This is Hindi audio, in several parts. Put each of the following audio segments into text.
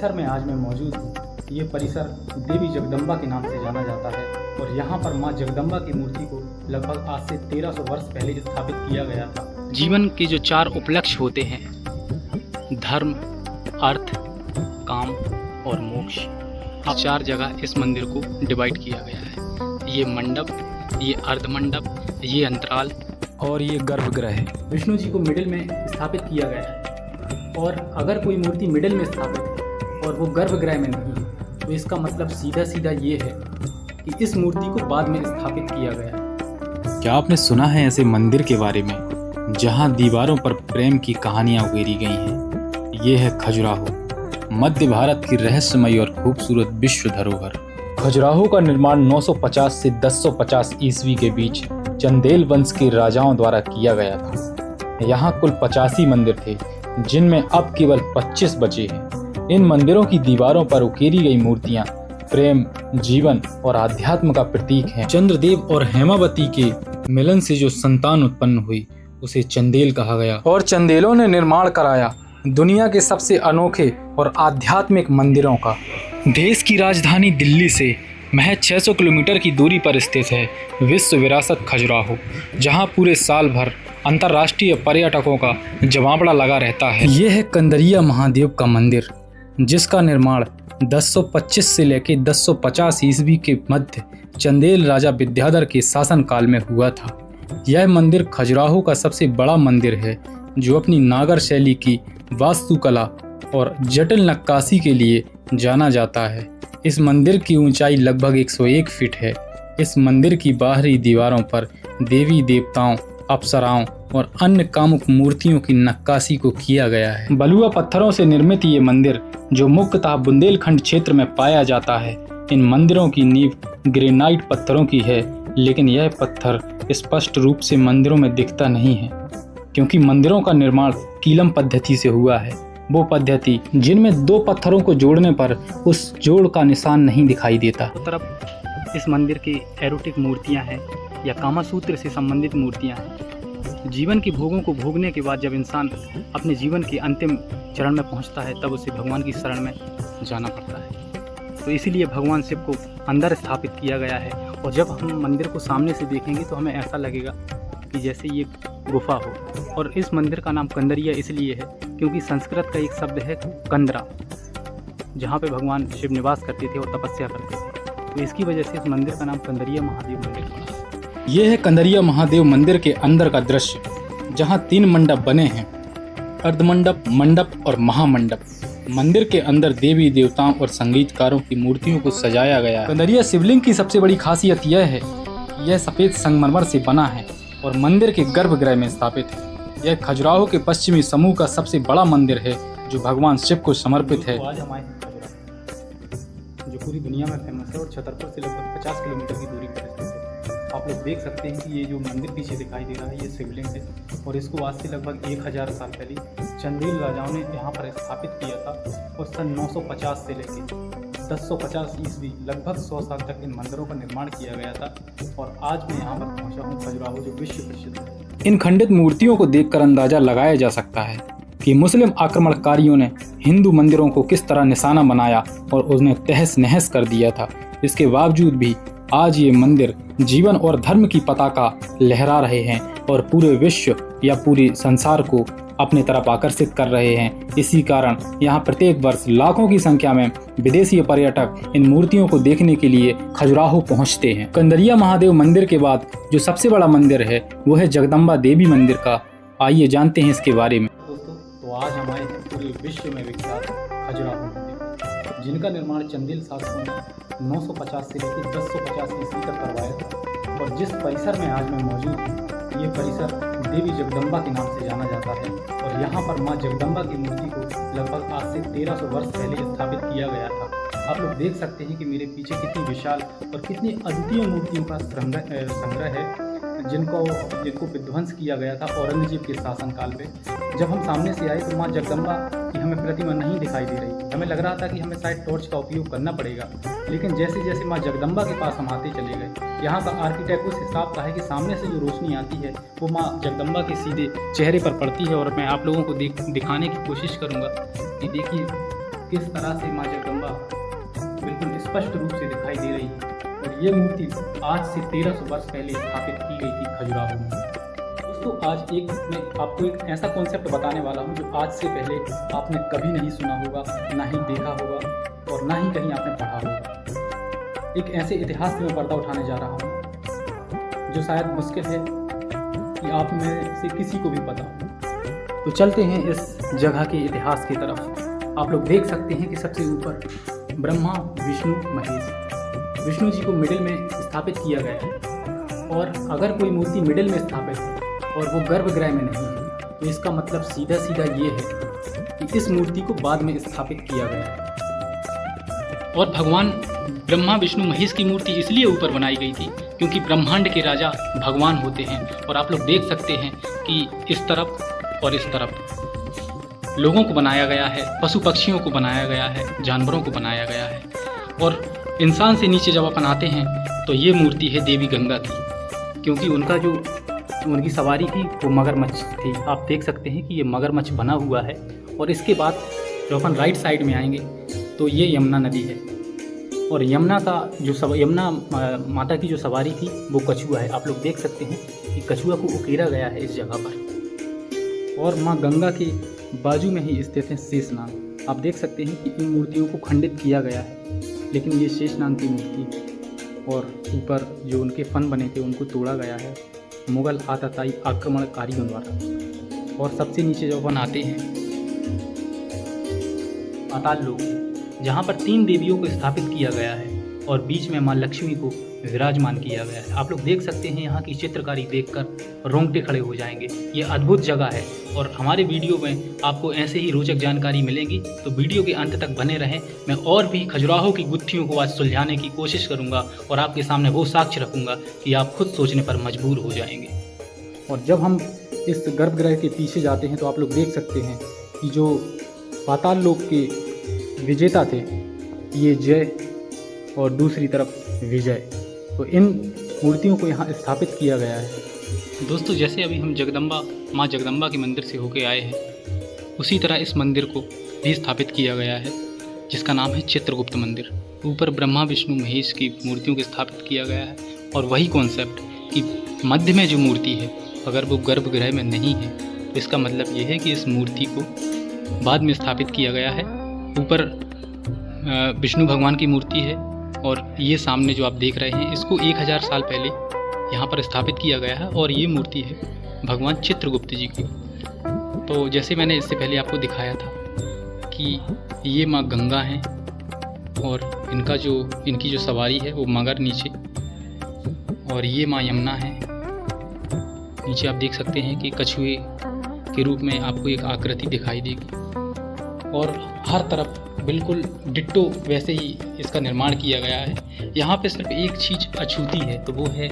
परिसर में आज मैं मौजूद हूँ, ये परिसर देवी जगदम्बा के नाम से जाना जाता है और यहाँ पर माँ जगदम्बा की मूर्ति को लगभग आज से 1300 वर्ष पहले स्थापित किया गया था। जीवन के जो 4 उपलक्ष्य होते हैं, धर्म, अर्थ, काम और मोक्ष, 4 जगह इस मंदिर को डिवाइड किया गया है। ये मंडप, ये अर्धमंडप, ये अंतराल और ये गर्भगृह है। विष्णु जी को मिडिल में स्थापित किया गया है और अगर कोई मूर्ति मिडिल में स्थापित है और वो गर्भगृह में नहीं है तो इसका मतलब सीधा सीधा ये है कि इस मूर्ति को बाद में स्थापित किया गया है। क्या आपने सुना है ऐसे मंदिर के बारे में जहां दीवारों पर प्रेम की कहानियां उकेरी गई हैं? ये है खजुराहो, मध्य भारत की रहस्यमयी और खूबसूरत विश्व धरोहर। खजुराहो का निर्माण 950 से 1050 ईस्वी के बीच चंदेल वंश के राजाओं द्वारा किया गया था। यहाँ कुल 85 मंदिर थे, जिनमें अब केवल 25 बचे हैं। इन मंदिरों की दीवारों पर उकेरी गई मूर्तियां प्रेम, जीवन और आध्यात्म का प्रतीक हैं। चंद्रदेव और हेमावती के मिलन से जो संतान उत्पन्न हुई उसे चंदेल कहा गया और चंदेलों ने निर्माण कराया दुनिया के सबसे अनोखे और आध्यात्मिक मंदिरों का। देश की राजधानी दिल्ली से महज 600 किलोमीटर की दूरी पर स्थित है विश्व विरासत खजुराहो, जहां पूरे साल भर अंतर्राष्ट्रीय पर्यटकों का जमावड़ा लगा रहता है। यह है कंदरिया महादेव का मंदिर, जिसका निर्माण 1025 से लेकर 1050 ईस्वी के मध्य चंदेल राजा विद्याधर के शासनकाल में हुआ था। यह मंदिर खजुराहो का सबसे बड़ा मंदिर है, जो अपनी नागर शैली की वास्तुकला और जटिल नक्काशी के लिए जाना जाता है। इस मंदिर की ऊंचाई लगभग 101 फीट है। इस मंदिर की बाहरी दीवारों पर देवी देवताओं, अप्सराओं और अन्य कामुक मूर्तियों की नक्काशी को किया गया है। बलुआ पत्थरों से निर्मित ये मंदिर, जो मुख्यतः बुंदेलखंड क्षेत्र में पाया जाता है, इन मंदिरों की नींव ग्रेनाइट पत्थरों की है, लेकिन यह पत्थर स्पष्ट रूप से मंदिरों में दिखता नहीं है, क्योंकि मंदिरों का निर्माण कीलम पद्धति से हुआ है। वो पद्धति जिनमें 2 पत्थरों को जोड़ने पर उस जोड़ का निशान नहीं दिखाई देता। तरफ इस मंदिर की एरोटिक मूर्तियां हैं या कामासूत्र से संबंधित मूर्तियां हैं। जीवन की भोगों को भोगने के बाद जब इंसान अपने जीवन के अंतिम चरण में पहुंचता है, तब उसे भगवान की शरण में जाना पड़ता है। तो इसीलिए भगवान शिव को अंदर स्थापित किया गया है और जब हम मंदिर को सामने से देखेंगे तो हमें ऐसा लगेगा कि जैसे ये गुफा हो। और इस मंदिर का नाम कंदरिया इसलिए है क्योंकि संस्कृत का एक शब्द है कंदरा, जहाँ पे भगवान शिव निवास करते थे और तपस्या करते थे। तो इसकी वजह से इस मंदिर का नाम कंदरिया महादेव मंदिर पड़ा। ये है कंदरिया महादेव मंदिर के अंदर का दृश्य, जहाँ 3 मंडप बने हैं, अर्धमंडप, मंडप और महामंडप। मंदिर के अंदर देवी देवताओं और संगीतकारों की मूर्तियों को सजाया गया है। कंदरिया शिवलिंग की सबसे बड़ी खासियत यह है कि यह सफेद संगमरमर से बना है और मंदिर के गर्भगृह में स्थापित है। यह खजुराहो के पश्चिमी समूह का सबसे बड़ा मंदिर है, जो भगवान शिव को समर्पित है। आज हम आए हैं खजुराहो, जो पूरी दुनिया में फेमस है और छतरपुर से लगभग 50 किलोमीटर की दूरी पर स्थित है। आप लोग देख सकते हैं कि ये जो मंदिर पीछे दिखाई दे रहा है, ये शिवलिंग है और इसको आज से लगभग 1000 साल पहले चंदेल राजाओं ने यहाँ पर स्थापित किया था और सन 950 से लेकर 1050 ईस्वी लगभग 100 साल तक इन मंदिरों का निर्माण किया गया था। और आज मैं यहाँ पर पहुँचा हूँ खजुराहो, जो विश्व प्रसिद्ध है। इन खंडित मूर्तियों को देखकर अंदाजा लगाया जा सकता है कि मुस्लिम आक्रमणकारियों ने हिंदू मंदिरों को किस तरह निशाना बनाया और उन्हें तहस नहस कर दिया था। इसके बावजूद भी आज ये मंदिर जीवन और धर्म की पताका लहरा रहे हैं और पूरे विश्व या पूरे संसार को अपनी तरफ आकर्षित कर रहे हैं। इसी कारण यहाँ प्रत्येक वर्ष लाखों की संख्या में विदेशी पर्यटक इन मूर्तियों को देखने के लिए खजुराहो पहुँचते हैं। कंदरिया महादेव मंदिर के बाद जो सबसे बड़ा मंदिर है वो है जगदम्बा देवी मंदिर का। आइए जानते हैं इसके बारे में। दोस्तों, तो आज हमारे हैं पूरे विश्व में विख्यात खजुराहो मंदिर, जिनका निर्माण चंदेल शासकों ने 950 से लेकर 1050 ईस्वी तक करवाया था। और जिस परिसर में आज मैं मौजूद हूँ, ये परिसर देवी जगदम्बा के नाम से जाना जाता है और यहाँ पर माँ जगदम्बा की मूर्ति को लगभग आज से 1300 वर्ष पहले स्थापित किया गया था। आप लोग देख सकते हैं कि मेरे पीछे कितनी विशाल और कितनी अद्वितीय मूर्तियों का संग्रह है, जिनको विध्वंस किया गया था औरंगजेब के शासनकाल पे। जब हम सामने से आए तो माँ जगदम्बा की हमें प्रतिमा नहीं दिखाई दे रही। हमें लग रहा था कि हमें शायद टॉर्च का उपयोग करना पड़ेगा, लेकिन जैसे जैसे माँ जगदम्बा के पास हम आते चले गए, यहाँ का आर्किटेक्ट उस हिसाब का है कि सामने से जो रोशनी आती है वो माँ जगदम्बा के सीधे चेहरे पर पड़ती है। और मैं आप लोगों को दिखाने की कोशिश करूँगा कि देखिए किस तरह से माँ जगदम्बा बिल्कुल स्पष्ट रूप से दिखाई दे रही है। और ये मूर्ति आज से 1300 वर्ष पहले स्थापित की गई थी खजुराहो में। दोस्तों आज मैं आपको एक ऐसा कॉन्सेप्ट बताने वाला हूँ जो आज से पहले आपने कभी नहीं सुना होगा, ना ही देखा होगा और ना ही कहीं आपने पढ़ा होगा। एक ऐसे इतिहास से मैं पर्दा उठाने जा रहा हूँ जो शायद मुश्किल है कि आप में से किसी को भी पता हो। तो चलते हैं इस जगह के इतिहास की तरफ। आप लोग देख सकते हैं कि सबसे ऊपर ब्रह्मा विष्णु महेश, विष्णु जी को मिडिल में स्थापित किया गया है। और अगर कोई मूर्ति मिडिल में स्थापित है और वो गर्भगृह में नहीं है तो इसका मतलब सीधा सीधा ये है कि इस मूर्ति को बाद में स्थापित किया गया है। और भगवान ब्रह्मा विष्णु महेश की मूर्ति इसलिए ऊपर बनाई गई थी क्योंकि ब्रह्मांड के राजा भगवान होते हैं। और आप लोग देख सकते हैं कि इस तरफ और इस तरफ लोगों को बनाया गया है, पशु पक्षियों को बनाया गया है, जानवरों को बनाया गया है। और इंसान से नीचे जब अपन आते हैं तो ये मूर्ति है देवी गंगा की, क्योंकि उनकी सवारी थी वो मगरमच्छ थी। आप देख सकते हैं कि ये मगरमच्छ बना हुआ है। और इसके बाद जो अपन राइट साइड में आएंगे तो ये यमुना नदी है। और यमुना माता की जो सवारी थी वो कछुआ है। आप लोग देख सकते हैं कि कछुआ को उकेरा गया है इस जगह पर। और माँ गंगा के बाजू में ही स्थित है शेषनाग। आप देख सकते हैं कि इन मूर्तियों को खंडित किया गया है, लेकिन ये शेषनाग की मूर्ति है। और ऊपर जो उनके फन बने थे उनको तोड़ा गया है मुगल आतताई आक्रमणकारियों द्वारा। और सबसे नीचे जब अपन आते हैं पाताल लोक, जहाँ पर 3 देवियों को स्थापित किया गया है और बीच में माँ लक्ष्मी को विराजमान किया गया है। आप लोग देख सकते हैं यहाँ की चित्रकारी देखकर रोंगटे खड़े हो जाएंगे। ये अद्भुत जगह है और हमारे वीडियो में आपको ऐसे ही रोचक जानकारी मिलेगी, तो वीडियो के अंत तक बने रहें। मैं और भी खजुराहो की गुत्थियों को आज सुलझाने की कोशिश करूँगा और आपके सामने वो साक्ष्य रखूँगा कि आप खुद सोचने पर मजबूर हो जाएंगे। और जब हम इस गर्भगृह के पीछे जाते हैं तो आप लोग देख सकते हैं कि जो पाताल लोक के विजेता थे ये जय और दूसरी तरफ विजय, तो इन मूर्तियों को यहाँ स्थापित किया गया है। दोस्तों जैसे अभी हम माँ जगदम्बा के मंदिर से होके आए हैं, उसी तरह इस मंदिर को भी स्थापित किया गया है जिसका नाम है चित्रगुप्त मंदिर। ऊपर ब्रह्मा विष्णु महेश की मूर्तियों को स्थापित किया गया है। और वही कॉन्सेप्ट कि मध्य में जो मूर्ति है अगर वो गर्भगृह में नहीं है तो इसका मतलब ये है कि इस मूर्ति को बाद में स्थापित किया गया है। ऊपर विष्णु भगवान की मूर्ति है और ये सामने जो आप देख रहे हैं इसको 1000 साल पहले यहाँ पर स्थापित किया गया है। और ये मूर्ति है भगवान चित्रगुप्त जी की। तो जैसे मैंने इससे पहले आपको दिखाया था कि ये माँ गंगा हैं और इनकी जो सवारी है वो मगर नीचे, और ये माँ यमुना है। नीचे आप देख सकते हैं कि कछुए के रूप में आपको एक आकृति दिखाई देगी। और हर तरफ बिल्कुल डिट्टो वैसे ही इसका निर्माण किया गया है। यहाँ पे सिर्फ एक चीज़ अछूती है, तो वो है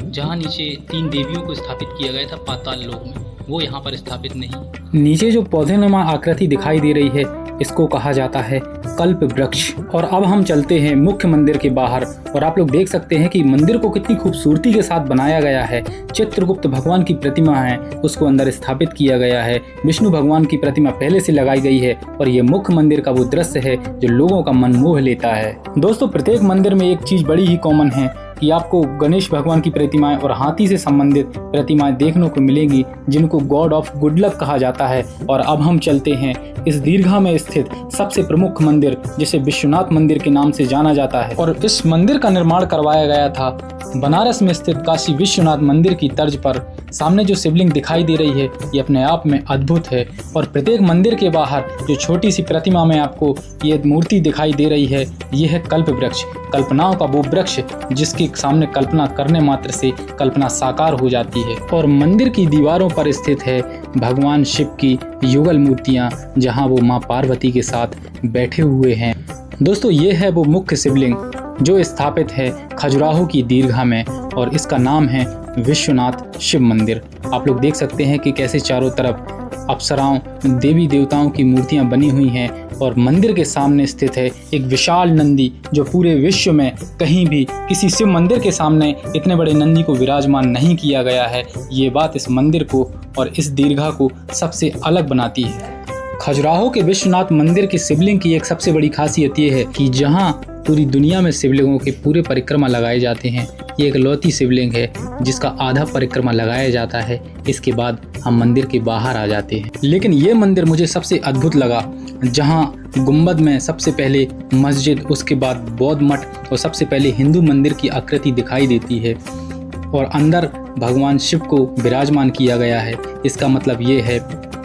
जहाँ नीचे 3 देवियों को स्थापित किया गया था पाताल लोक में, वो यहाँ पर स्थापित नहीं। नीचे जो पौधेनुमा आकृति दिखाई दे रही है इसको कहा जाता है कल्प वृक्ष। और अब हम चलते हैं मुख्य मंदिर के बाहर और आप लोग देख सकते हैं कि मंदिर को कितनी खूबसूरती के साथ बनाया गया है। चित्रगुप्त भगवान की प्रतिमा है उसको अंदर स्थापित किया गया है। विष्णु भगवान की प्रतिमा पहले से लगाई गई है और ये मुख्य मंदिर का वो दृश्य है जो लोगों का मन मोह लेता है। दोस्तों प्रत्येक मंदिर में एक चीज बड़ी ही कॉमन है कि आपको गणेश भगवान की प्रतिमाएं और हाथी से संबंधित प्रतिमाएं देखने को मिलेंगी जिनको गॉड ऑफ गुड लक कहा जाता है। और अब हम चलते हैं इस दीर्घा में स्थित सबसे प्रमुख मंदिर जिसे विश्वनाथ मंदिर के नाम से जाना जाता है। और इस मंदिर का निर्माण करवाया गया था बनारस में स्थित काशी विश्वनाथ मंदिर की तर्ज पर। सामने जो शिवलिंग दिखाई दे रही है ये अपने आप में अद्भुत है। और प्रत्येक मंदिर के बाहर जो छोटी सी प्रतिमा में आपको ये मूर्ति दिखाई दे रही है ये है कल्प वृक्ष, कल्पनाओं का वो वृक्ष जिसके सामने कल्पना करने मात्र से कल्पना साकार हो जाती है। और मंदिर की दीवारों पर स्थित है भगवान शिव की युगल मूर्तियां जहां वो मां पार्वती के साथ बैठे हुए हैं। दोस्तों ये है वो मुख्य शिवलिंग जो स्थापित है खजुराहो की दीर्घा में और इसका नाम है विश्वनाथ शिव मंदिर। आप लोग देख सकते हैं कि कैसे चारों तरफ अप्सराओं देवी देवताओं की मूर्तियां बनी हुई हैं और मंदिर के सामने स्थित है एक विशाल नंदी जो पूरे विश्व में कहीं भी किसी शिव मंदिर के सामने इतने बड़े नंदी को विराजमान नहीं किया गया है। ये बात इस मंदिर को और इस दीर्घा को सबसे अलग बनाती है। खजुराहो के विश्वनाथ मंदिर की शिवलिंग की एक सबसे बड़ी खासियत ये है कि जहाँ पूरी दुनिया में शिवलिंगों के पूरे परिक्रमा लगाए जाते हैं, ये एक लौती शिवलिंग है जिसका आधा परिक्रमा लगाया जाता है। इसके बाद हम मंदिर के बाहर आ जाते हैं। लेकिन ये मंदिर मुझे सबसे अद्भुत लगा, जहाँ गुंबद में सबसे पहले मस्जिद, उसके बाद बौद्ध मठ और सबसे पहले हिंदू मंदिर की आकृति दिखाई देती है और अंदर भगवान शिव को विराजमान किया गया है। इसका मतलब ये है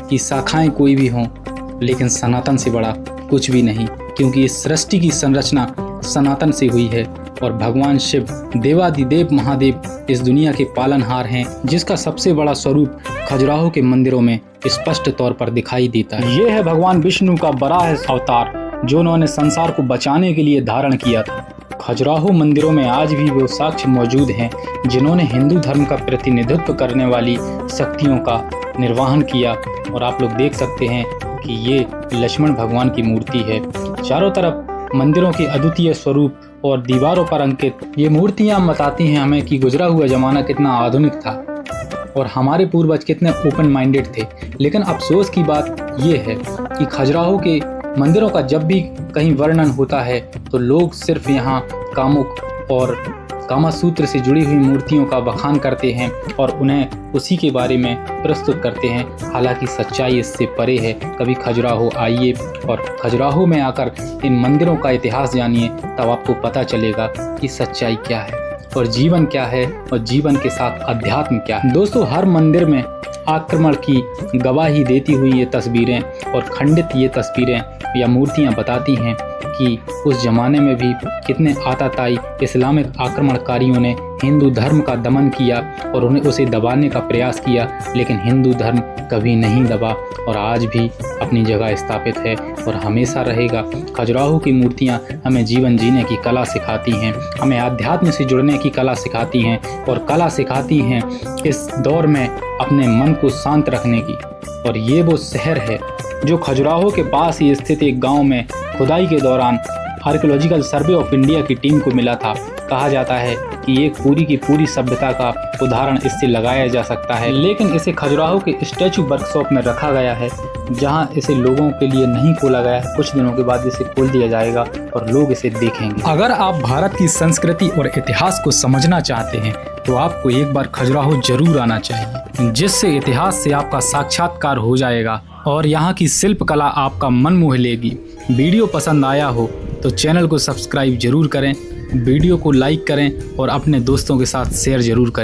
कि शाखाएं कोई भी हों, लेकिन सनातन से बड़ा कुछ भी नहीं, क्योंकि इस सृष्टि की संरचना सनातन से हुई है और भगवान शिव देवादिदेव महादेव इस दुनिया के पालनहार हैं, जिसका सबसे बड़ा स्वरूप खजुराहो के मंदिरों में स्पष्ट तौर पर दिखाई देता है। ये है भगवान विष्णु का बराह अवतार जो उन्होंने संसार को बचाने के लिए धारण किया था। खजुराहो मंदिरों में आज भी वो साक्ष्य मौजूद हैं जिन्होंने हिंदू धर्म का प्रतिनिधित्व करने वाली शक्तियों का निर्वहन किया। और आप लोग देख सकते हैं कि ये लक्ष्मण भगवान की मूर्ति है। चारों तरफ मंदिरों के अद्वितीय स्वरूप और दीवारों पर अंकित ये मूर्तियां बताती हैं हमें कि गुजरा हुआ जमाना कितना आधुनिक था और हमारे पूर्वज कितने ओपन माइंडेड थे। लेकिन अफसोस की बात ये है कि खजुराहो के मंदिरों का जब भी कहीं वर्णन होता है तो लोग सिर्फ यहाँ कामुक और कामासूत्र से जुड़ी हुई मूर्तियों का बखान करते हैं और उन्हें उसी के बारे में प्रस्तुत करते हैं। हालांकि सच्चाई इससे परे है। कभी खजुराहो आइए और खजुराहो में आकर इन मंदिरों का इतिहास जानिए, तब आपको पता चलेगा कि सच्चाई क्या है और जीवन क्या है और जीवन के साथ अध्यात्म क्या है। दोस्तों, हर मंदिर में आक्रमण की गवाही देती हुई ये तस्वीरें और खंडित ये तस्वीरें या मूर्तियां बताती हैं कि उस जमाने में भी कितने आताताई इस्लामिक आक्रमणकारियों ने हिंदू धर्म का दमन किया और उन्हें उसे दबाने का प्रयास किया, लेकिन हिंदू धर्म कभी नहीं दबा और आज भी अपनी जगह स्थापित है और हमेशा रहेगा। खजुराहो की मूर्तियां हमें जीवन जीने की कला सिखाती हैं, हमें आध्यात्म से जुड़ने की कला सिखाती हैं और कला सिखाती हैं इस दौर में अपने मन को शांत रखने की। और ये वो शहर है जो खजुराहो के पास ही स्थित एक गांव में खुदाई के दौरान आर्कियोलॉजिकल सर्वे ऑफ इंडिया की टीम को मिला था। कहा जाता है कि एक पूरी की पूरी सभ्यता का उदाहरण इससे लगाया जा सकता है, लेकिन इसे खजुराहो के स्टैचू वर्कशॉप में रखा गया है, जहां इसे लोगों के लिए नहीं खोला गया है। कुछ दिनों के बाद इसे खोल दिया जाएगा और लोग इसे देखेंगे। अगर आप भारत की संस्कृति और इतिहास को समझना चाहते हैं तो आपको एक बार खजुराहो जरूर आना चाहिए, जिससे इतिहास से आपका साक्षात्कार हो जाएगा और यहाँ की शिल्प कला आपका मन मोह लेगी। वीडियो पसंद आया हो तो चैनल को सब्सक्राइब जरूर करें, वीडियो को लाइक करें और अपने दोस्तों के साथ शेयर जरूर करें।